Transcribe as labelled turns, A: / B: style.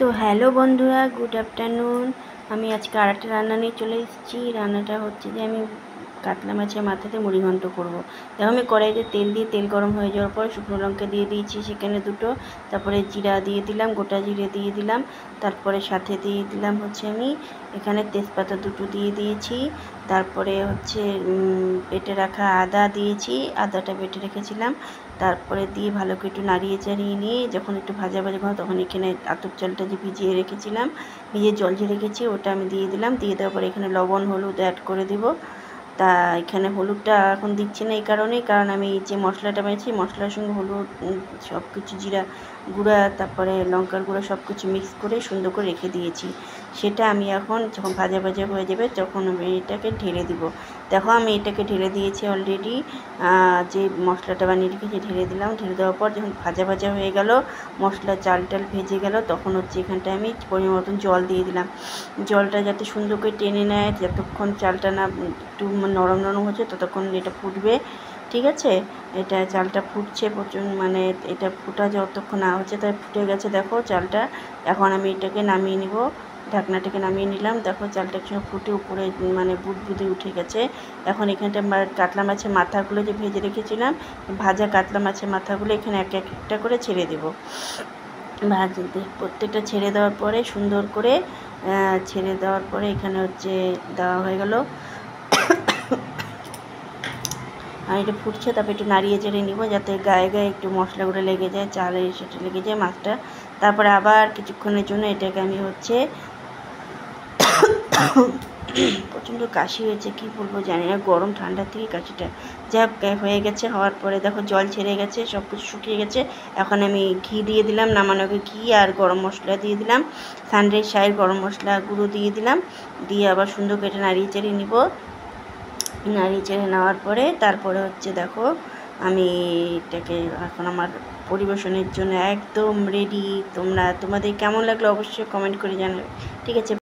A: তো হ্যালো বন্ধুরা, good afternoon. আমি আজকে আরেকটা রান্না নিয়ে চলে এসেছি। রান্নাটা হচ্ছে যে আমি কাতলা মাছের মাথাতে মুড়িঘণ্ট করব। দেখো আমি কড়াইতে তেল দিয়ে তেল গরম হয়ে যাওয়ার পর শুকনো লঙ্কা দিয়ে দিয়েছি সেখানে দুটো, তারপরে জিরা দিয়ে দিলাম, গোটা জিরে দিয়ে দিলাম, তারপরে সাথে দিয়ে দিলাম হচ্ছে আমি এখানে তেজপাতা দুটো দিয়ে দিয়েছি, তারপরে হচ্ছে বেটে রাখা আদা দিয়েছি, আদাটা বেটে রেখেছিলাম, তারপরে দিয়ে ভালো করে একটু নাড়িয়ে চাড়িয়ে নিয়ে যখন একটু ভাজা ভাজা হয় তখন এখানে আতপ চালটা যে ভিজিয়ে রেখেছিলাম, ভিজিয়ে জল যে রেখেছি ওটা আমি দিয়ে দিলাম। দিয়ে দেওয়ার পরে এখানে লবণ হলুদ অ্যাড করে দেব। তা এখানে হলুদটা এখন দিচ্ছি না এই কারণেই, কারণ আমি যে মশলাটা বানিয়েছি মশলার সঙ্গে হলুদ সব কিছু জিরা গুঁড়া তারপরে লঙ্কার গুঁড়া সব কিছু মিক্স করে সুন্দর করে রেখে দিয়েছি। সেটা আমি এখন যখন ভাজা ভাজা হয়ে যাবে তখন আমি এটাকে ঢেলে দিব। দেখো আমি এটাকে ঢেলে দিয়েছি অলরেডি, যে মশলাটা বানিয়ে রেখেছি ঢেলে দিলাম। ঢেলে দেওয়ার পর যখন ভাজা ভাজা হয়ে গেল, মশলা চাল টাল ভেজে গেল, তখন হচ্ছে এখানটায় আমি পরিমাণ মতন জল দিয়ে দিলাম। জলটা যাতে সুন্দর করে টেনে নেয়, যতক্ষণ চালটা না একটু নরম নরম হচ্ছে ততক্ষণ এটা ফুটবে, ঠিক আছে। এটা চালটা ফুটছে প্রচুর, মানে এটা ফুটা যতক্ষণ না হচ্ছে তাই ফুটে গেছে দেখো চালটা। এখন আমি এটাকে নামিয়ে নিব, ঢাকনাটাকে নামিয়ে নিলাম। দেখো চালটা একটু ফুটে উপরে মানে বুদবুদে উঠে গেছে। এখন এখানটা কাতলা মাছের মাথাগুলো যে ভেজে রেখেছিলাম, ভাজা কাতলা মাছের মাথাগুলো এখানে এক একটা করে ছেড়ে দেবো। প্রত্যেকটা ছেড়ে দেওয়ার পরে সুন্দর করে ছেড়ে দেওয়ার পরে এখানে হচ্ছে দেওয়া হয়ে গেল। আর এটা ফুটছে, তারপরে একটু নাড়িয়ে চেড়ে নিব যাতে গায়ে গায়ে একটু মশলাগুলো লেগে যায়, চালে সেটা লেগে যায় মাছটা। তারপরে আবার কিছুক্ষণের জন্য এটাকে আমি হচ্ছে প্রচণ্ড কাশি হয়েছে, কী বলবো জানি না, গরম ঠান্ডার থেকে কাশিটা যা হয়ে গেছে। হওয়ার পরে দেখো জল ছেড়ে গেছে, সব কিছু শুকিয়ে গেছে। এখন আমি ঘি দিয়ে দিলাম, নামানোকে ঘি আর গরম মশলা দিয়ে দিলাম, সানরাইজ গরম মশলা গুঁড়ো দিয়ে দিলাম। দিয়ে আবার সুন্দর করে নাড়িয়ে চেড়ে নিব। নাড়িয়ে চেড়ে নেওয়ার পরে তারপরে হচ্ছে দেখো আমি এটাকে এখন আমার পরিবেশনের জন্য একদম রেডি। তোমাদের কেমন লাগলো অবশ্যই কমেন্ট করে জানাবে, ঠিক আছে।